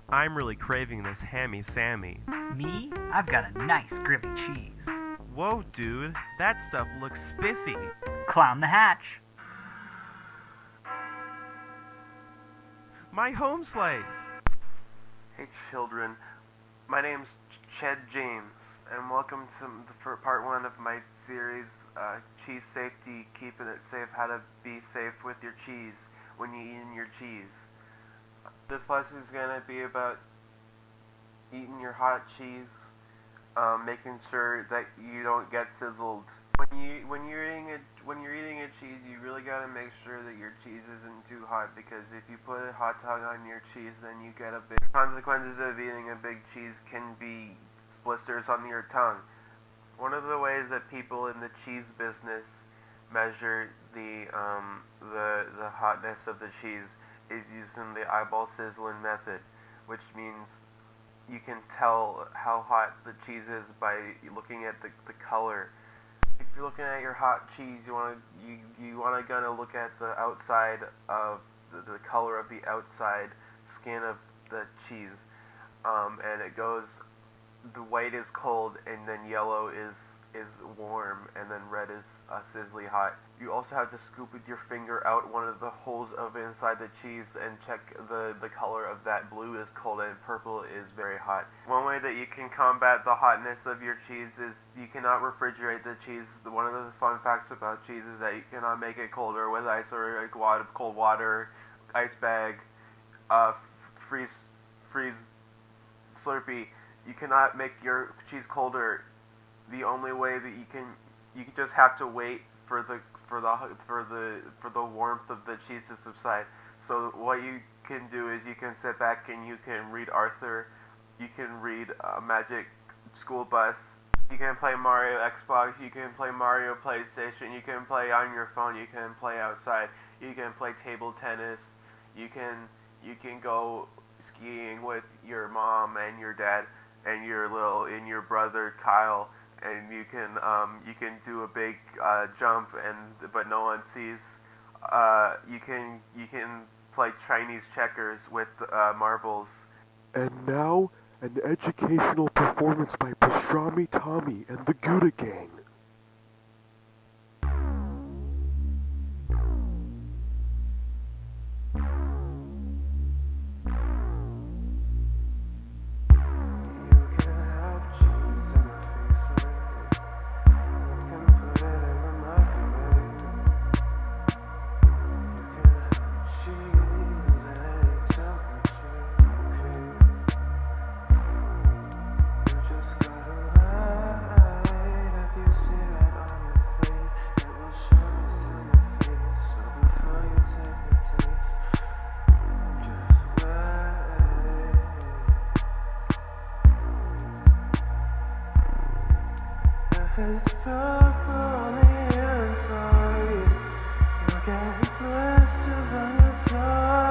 I'm really craving this hammy Sammy. Me? I've got a nice grilled cheese. Whoa, dude, that stuff looks spissy. Clown the hatch. My home slice! Hey children, my name's Ched James, and welcome for part 1 of my series, Cheese Safety, Keeping It Safe, How to Be Safe with Your Cheese when you're eating your cheese. This lesson is going to be about eating your hot cheese, making sure that you don't get sizzled. When you're eating a cheese, you really gotta make sure that your cheese isn't too hot, because if you put a hot dog on your cheese, then you get a big consequences of eating a big cheese can be blisters on your tongue. One of the ways that people in the cheese business measure the hotness of the cheese is using the eyeball SIZZLIN method, which means you can tell how hot the cheese is by looking at the color. If you're looking at your hot cheese, you wanna gonna look at the outside of the color of the outside skin of the cheese, and it goes, the white is cold, and then yellow is warm, and then red is sizzly hot. You also have to scoop with your finger out one of the holes of inside the cheese and check the color of that. Blue is cold and purple is very hot. One way that you can combat the hotness of your cheese is you cannot refrigerate the cheese. One of the fun facts about cheese is that you cannot make it colder with ice or a wad of cold water, ice bag, freeze Slurpee. You cannot make your cheese colder. The only way that you just have to wait for the warmth of the cheese to subside. So what you can do is you can sit back and you can read ARTHER, you can read Magic School Bus, you can play Mario Xbox, you can play Mario PlayStation, you can play on your phone, you can play outside, you can play table tennis, you can go skiing with your mom and your dad and your brother Kyle. And you can do a big jump, but no one sees. You can play Chinese checkers with marbles. And now, an educational performance by Pastrami Tommy and the Gouda Gang. It's purple on the inside. You'll get blisters on your tongue.